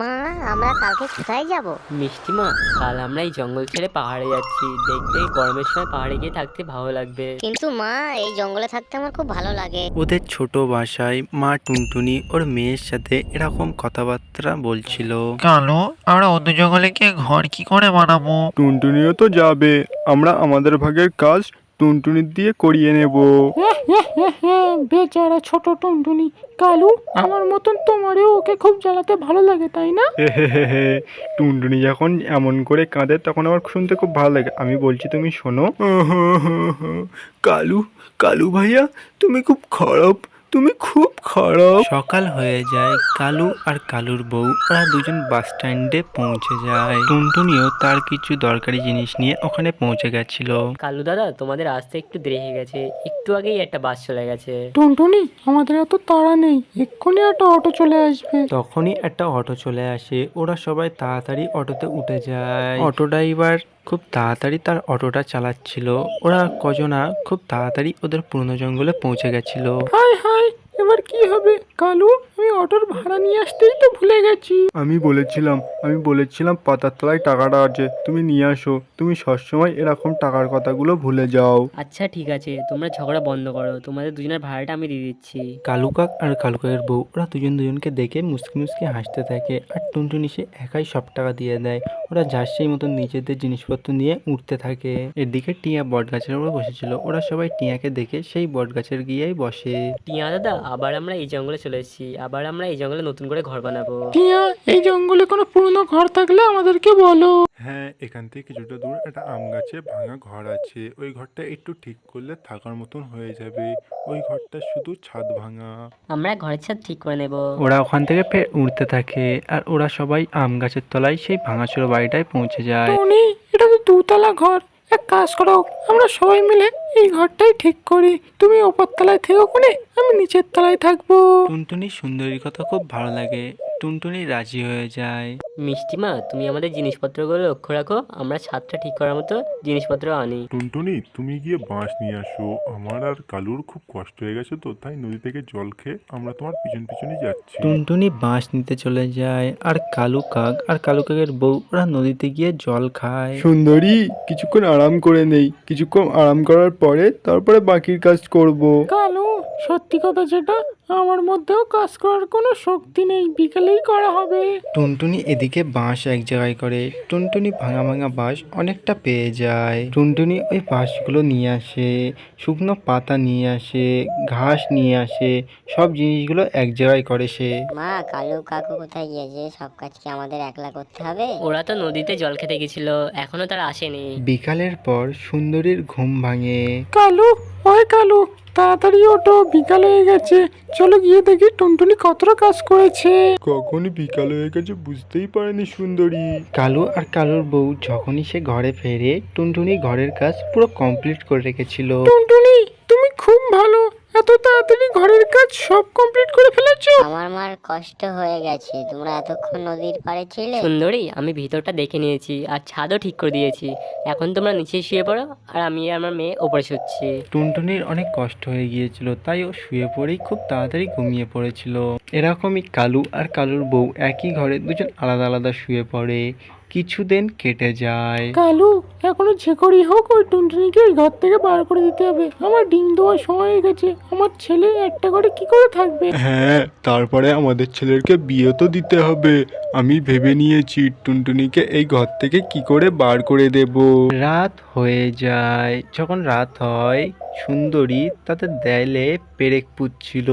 মা, আমরা কালকে কোথায় যাব? মিষ্টি মা, কাল আমরা এই জঙ্গল ছেড়ে পাহাড়ে যাচ্ছি। দেখতে গরমের সময় পাহাড়ে গিয়ে থাকতে ভালো লাগবে। কিন্তু মা, এই জঙ্গলে থাকতে আমার খুব ভালো লাগে। ওদের ছোট ভাষায় মা টুনটুনি ওর মেয়ের সাথে এরকম কথাবার্তা বলছিল। কালু, আমরা অন্য জঙ্গলে গিয়ে ঘর কি করে বানাবো? টুনটুনিও তো যাবে, আমরা আমাদের ভাগের কাজ টুনটুনির দিয়ে করিয়ে নেব। বেচারা ছোট টুনটুনি। কালু, আমার মতন তোমারও ওকে খুব জ্বালাতে ভালো লাগে, তাই না? হে, টুনটুনি যখন এমন করে কাঁদে তখন আমার শুনতে খুব ভালো লাগে। আমি বলছি, তুমি শোনো। কালু, কালু ভাইয়া, তুমি খুব খারাপ, তুমি খুব খারাপ। সকাল হয়ে যায়, কালু আর কালুর বউ ওরা দুজন বাস স্ট্যান্ডে পৌঁছে যায়। টুনটুনিও তার কিছু দরকারি জিনিস নিয়ে ওখানে পৌঁছে গেছিল। কালু দাদা, তোমাদের আসতে একটু দেরি হয়ে গেছে। একটু আগেই একটা বাস চলে গেছে। টুনটুনি, আমাদের এত তাড়া নেই, এক্ষুনি একটা অটো চলে আসবে। তখনই একটা অটো চলে আসে, ওরা সবাই তাড়াতাড়ি অটোতে উঠে যায়। অটো ড্রাইভার খুব তাড়াতাড়ি তার অটোটা চালাচ্ছিল। ওরা কজনা খুব তাড়াতাড়ি ওদের পুরনো জঙ্গলে পৌঁছে গেছিল। হাই হাই, এবার কি হবে? কালু, আমি অটোর ভাড়া নিয়ে আসতেই তো ভুলে গেছি। আমি বলেছিলাম পাতার তলায় টাকাটা আছে, তুমি নিয়ে আসো। তুমি সবসময় এরকম টাকার কথাগুলো ভুলে যাও। আচ্ছা ঠিক আছে, তোমরা ঝগড়া বন্ধ করো। তোমাদের দুজনের ভাড়াটা আমি দিয়ে দিচ্ছি। কালু কাক আর কালু কাকের বউ ওরা দুজন দুজনকে দেখে মুসকি মুসকি হাসতে থাকে, আর টুনটুনি সে একাই সব টাকা দিয়ে দেয়। ওরা যার সেই মতন নিজেদের জিনিসপত্র নিয়ে উঠতে থাকে। এদিকে টিয়া বট গাছের উপর বসেছিল। ওরা সবাই টিয়াকে দেখে সেই বট গাছের গিয়েই বসে। টিয়া দাদা, আবার আমরা এই জঙ্গলে চলে এসেছি। আবার আমরা এই জঙ্গলে নতুন করে ঘর বানাবো। টিয়া, এই জঙ্গলে কোনো পুরনো ঘর থাকলে আমাদেরকে বলো। হ্যাঁ, এখান থেকে কিছুটা দূর একটা আম গাছে ভাঙা ঘর আছে। ওই ঘরটা একটু ঠিক করলে থাকার মতন হয়ে যাবে। ওই ঘরটা শুধু ছাদ ভাঙা। আমরা ঘরের ছাদ ঠিক করে নেব। ওরা ওখান থেকে ফের উড়তে থাকে, আর ওরা সবাই আম গাছের তলায় সেই ভাঙাচোরা বাড়িটায় পৌঁছে যায়। টনি, এটা তো দুতলা ঘর। এক কাজ করো, আমরা সবাই মিলে এই ঘরটাই ঠিক করি। তুমি ওপর তলায় থেকো কোনে, আমি নিচের তলায় থাকবো। টুনটুনি সুন্দরীর কথা খুব ভালো লাগে। টুনটুনি রাজি হয়ে যায়। মিষ্টিমা, তুমি আমাদের জিনিসপত্রগুলো লক্ষ্য রাখো। আমরা ছাদটা ঠিক করার মতো জিনিসপত্র আনি। টুনটুনি, তুমি গিয়ে বাঁশ নিয়ে আসো। আমার আর কালুর খুব কষ্ট হয়ে গেছে, তো তাই নদী থেকে জল খেয়ে আমরা তোমার পিছন পিছনই যাচ্ছি। টুনটুনি বাঁশ নিতে চলে যায়, আর কালু কাক আর কালু কাকের বউ ওরা নদীতে গিয়ে জল খায়। সুন্দরী, কিছুক্ষণ আরাম করে নেই। কিছুক্ষণ আরাম করার পরে তারপরে বাকির কাজ করব। কালু, সত্যি কথা যেটা, আমার মধ্যেও কাজ করার কোনো শক্তি নেই, বিকেলেই করা হবে। টুনটুনি এদিকে বাঁশ এক জায়গায় করে। টুনটুনি ভাঙা ভাঙা বাঁশ অনেকটা পেয়ে যায়। টুনটুনি ওই বাঁশগুলো নিয়ে আসে, শুকনো পাতা নিয়ে আসে, ঘাস নিয়ে আসে, সব জিনিসগুলো এক জায়গায় করে সে। মা, কালু কাকু কোথায় গিয়েছে? সব কাজ কি আমাদের একলা করতে হবে? ওরা তো নদীতে জল খেতে গেছিল, এখনো তারা আসেনি। বিকালের পর সুন্দরীর ঘুম ভাঙে। কালু, ওই কালু, তাড়াতাড়ি ওঠো, বিকাল হয়ে গেছে। চলো গিয়ে দেখি টুনটুনি কতটা কাজ করেছে। কখনই বিকাল হয়ে গেছে বুঝতেই পারেনি সুন্দরী। কালু আর কালুর বউ যখনই সে ঘরে ফেরে, টুনটুনি ঘরের কাজ পুরো কমপ্লিট করে রেখেছিল। টুনটুনি, তুমি খুব ভালো, এত তাড়াতাড়ি ঘরের কাজ সব কমপ্লিট করে ফেলেছো। আমার মার কষ্ট হয়ে গেছে, তোমরা এতক্ষণ নদীর পাড়ে ছিলে। সুন্দরী, আমি ভিতরটা দেখে নিয়েছি আর ছাদও ঠিক করে দিয়েছি। এখন তোমরা নিচে শুয়ে পড়ো, আর আমি আর আমার মেয়ে ওপরে শুচ্ছি। টুনটুনির অনেক কষ্ট হয়ে গিয়েছিল, তাই ও শুয়ে পড়েই খুব তাড়াতাড়ি ঘুমিয়ে পড়েছিল। এরকমই কালু আর কালুর বউ একই ঘরে দুজন আলাদা আলাদা শুয়ে পড়ে। কিছুদিন কেটে যায়। কালু, এখনো যে করেই হোক ওই টুনটুনিকে ওই ঘর থেকে বার করে দিতে হবে। আমার ডিম দেওয়ার সময় হয়ে গেছে, আমার ছেলে একটা করে কি করে থাকবে? হ্যাঁ, তারপরে আমাদের ছেলেকে বিয়ে তো দিতে হবে। আমি ভেবে নিয়েছি টুনটুনিকে এই ঘর থেকে কি করে বার করে দেব। রাত হয়ে যায়। যখন রাত হয়, সুন্দরী তাদের দেয়ালে পেরেক পুচ্ছিল,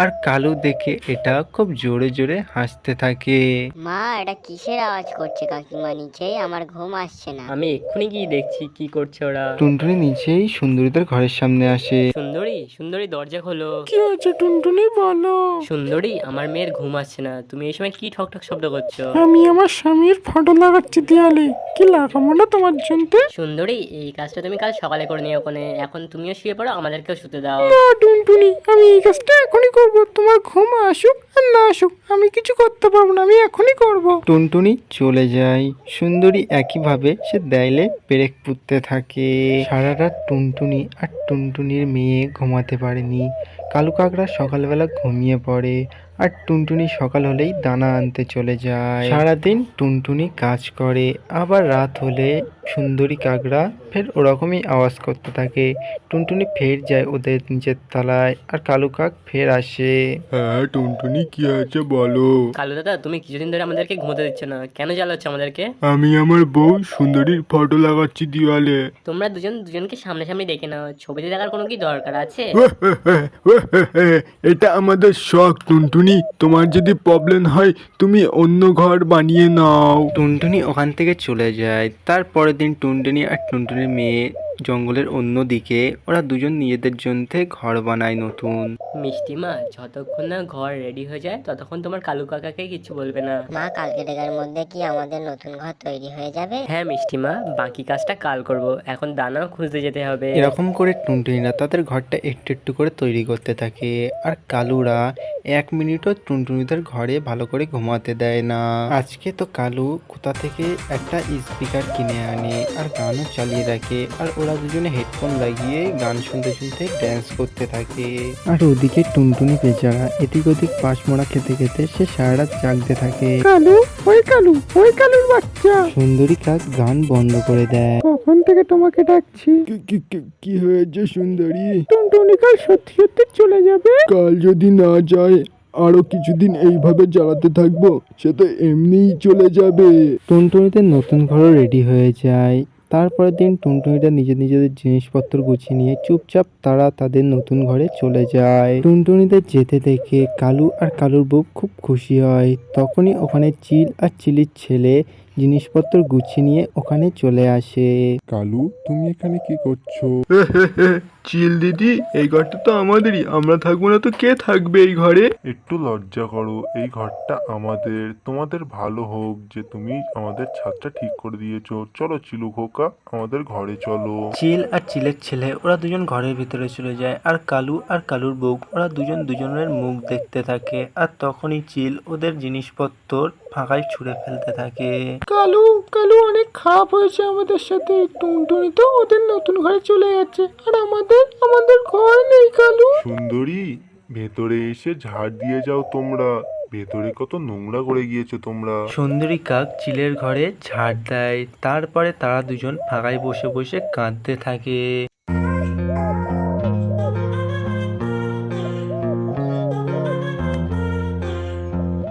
আর কালু দেখে এটা খুব জোরে জোরে হাসতে থাকে। মা, এটা কিসের আওয়াজ করছে কাকিমা নিচে? আমার ঘুম আসছে না। আমি এক্ষুনি গিয়ে দেখছি কি করছে ওরা। টুনটুনি নিচেই সুন্দরীদের ঘরের সামনে আসে। সুন্দরী, সুন্দরী, দরজা খোলো। কি হয়েছে টুনটুনি, বলো। সুন্দরী, আমার মেয়ের ঘুম আসছে না। তুমি এই সময় কি ঠক ঠক শব্দ করছো? আমি আমার স্বামীর ফটো লাগাচ্ছি দেয়ালে। কি লাগাবো না তোমার জন্য? সুন্দরী, এই কাজটা তুমি কাল সকালে করে নিও ওখানে। এখন তুমিও শুয়ে পড়ো, আমাদেরকেও শুতে দাও। না টুনটুনি, আমি এই কাজটা এখনই করবো। তোমার ঘুম আসুক আর না আসুক, আমি কিছু করতে পারবো না, আমি এখনই করবো। টুনটুনি চলে যায়। সুন্দরী একইভাবে সে দেয়ালে পেরেক পুঁততে থাকে। সারা রাত টুনটুনি আর টুনটুনির মেয়ে ঘুমাতে পারেনি, কালু কাকড়া সকালবেলা ঘুমিয়ে পড়ে আর টুনটুনি সকাল হলেই দানা আনতে চলে যায়। সারাদিন টুনটুনি কাজ করে, আবার রাত হলে সুন্দরী কাকড়া ফের ওরকমই আওয়াজ করতে থাকে। টুনটুনি ফের যায় ওদের নিচের তলায় আর কালু কাক ফের আসে। হ্যাঁ টুনটুনি, কি হয়েছে বলো? কালু দাদা, তুমি কিছুদিন ধরে আমাদেরকে ঘুমোতে দিচ্ছ না, কেন জ্বালাচ্ছ আমাদেরকে? আমি আমার বউ সুন্দরীর ফটো লাগাচ্ছি দিওয়ালে। তোমরা দুজনকে সামনাসামনি দেখে নাও, ছবিতে দেখার কোনো কি দরকার আছে? এটা আমাদের শখ টুনটুনি, তোমার যদি প্রবলেম হয় তুমি অন্য ঘর বানিয়ে নাও। টুনটুনি ওখান থেকে চলে যায়। তারপরের দিন টুনটুনি আর টুনটুনির মেয়ে জঙ্গলের অন্য দিকে ওরা দুজন নিজেদের জন্য ঘর বানায় নতুন। মিষ্টিমা, যতক্ষণ না ঘর রেডি হয়ে যায় ততক্ষণ তোমার কালু কাকাকে কিছু বলবে না। মা, কালকে দেখার মধ্যে কি আমাদের নতুন ঘর তৈরি হয়ে যাবে? হ্যাঁ মিষ্টিমা, বাকি কাজটা কাল করব, এখন দানাও খুঁজতে যেতে হবে। এরকম করে টুনটুনিরা তাদের ঘরটা একটু একটু করে তৈরি করতে থাকে আর কালুরা 1 মিনিটও টুনটুনিদের ঘরে ভালো করে ঘুমাতে দেয় না। আজকে তো কালু কোথা থেকে একটা স্পিকার কিনে আনে আর গানও চালিয়ে রাখে আর ওরা দুজনে হেডফোন লাগিয়ে গান শুনতে শুনতে ড্যান্স করতে থাকে। আর ওদিকে টুনটুনি বেচারা এদিক ওদিক পাশমোড়া খেতে খেতে সে সারা রাত জাগতে থাকে। কালু, ওই কালু, ওই কালুর বাচ্চা, সুন্দরী কাক গান বন্ধ করে দেয়। কখন থেকে তোমাকে ডাকছি। কি হয়েছে সুন্দরী? টুনটুনি কাল সত্যি সত্যি চলে যাবে। কাল যদি না যায় আরো কিছুদিন এইভাবে জ্বালাতে থাকবো, সে তো এমনিই চলে যাবে। টুনটুনিদের নতুন ঘরও রেডি হয়ে যায়। তারপরের দিন টুনটুনিটা নিজেদের জিনিসপত্র গুছিয়ে নিয়ে চুপচাপ তারা তাদের নতুন ঘরে চলে যায়। টুনটুনিদের যেতে দেখে কালু আর কালুর বউ খুব খুশি হয়। তখনই ওখানে চিল আর চিলির ছেলে জিনিসপত্র গুছিয়ে নিয়ে ওখানে চলে আসে। কালু, তুমি এখানে কি করছো? চিল দিদি, এই ঘরটা তো আমাদেরই, আমরা থাকবো না তো কে থাকবে এই ঘরে? একটু লজ্জা করো, এই ঘরটা আমাদের। তোমাদের ভালো হোক যে তুমি আমাদের ছাদটা ঠিক করে দিয়েছো। চলো চিলু খোকা, আমাদের ঘরে চলো। চিল আর চিলের ছেলে ওরা দুজন ঘরের ভিতরে চলে যায় আর কালু আর কালুর বউ ওরা দুজন দুজনের মুখ দেখতে থাকে। আর তখনই চিল ওদের জিনিসপত্র ফাঁকায় ছুঁড়ে ফেলতে থাকে। কালু, কালু অনেক খারাপ হয়েছে আমাদের সাথে। টুনটুনি তো ওদের নতুন ঘরে চলে যাচ্ছে আর আমাদের ঘর নেই। কালু, সুন্দরী, ভেতরে এসে ঝাড় দিয়ে যাও তোমরা, ভেতরে কত নোংরা করে গিয়েছো তোমরা। সুন্দরী কাক চিলের ঘরে ঝাড় দেয়। তারপরে তারা দুজন ফাঁকায় বসে বসে কাঁদতে থাকে।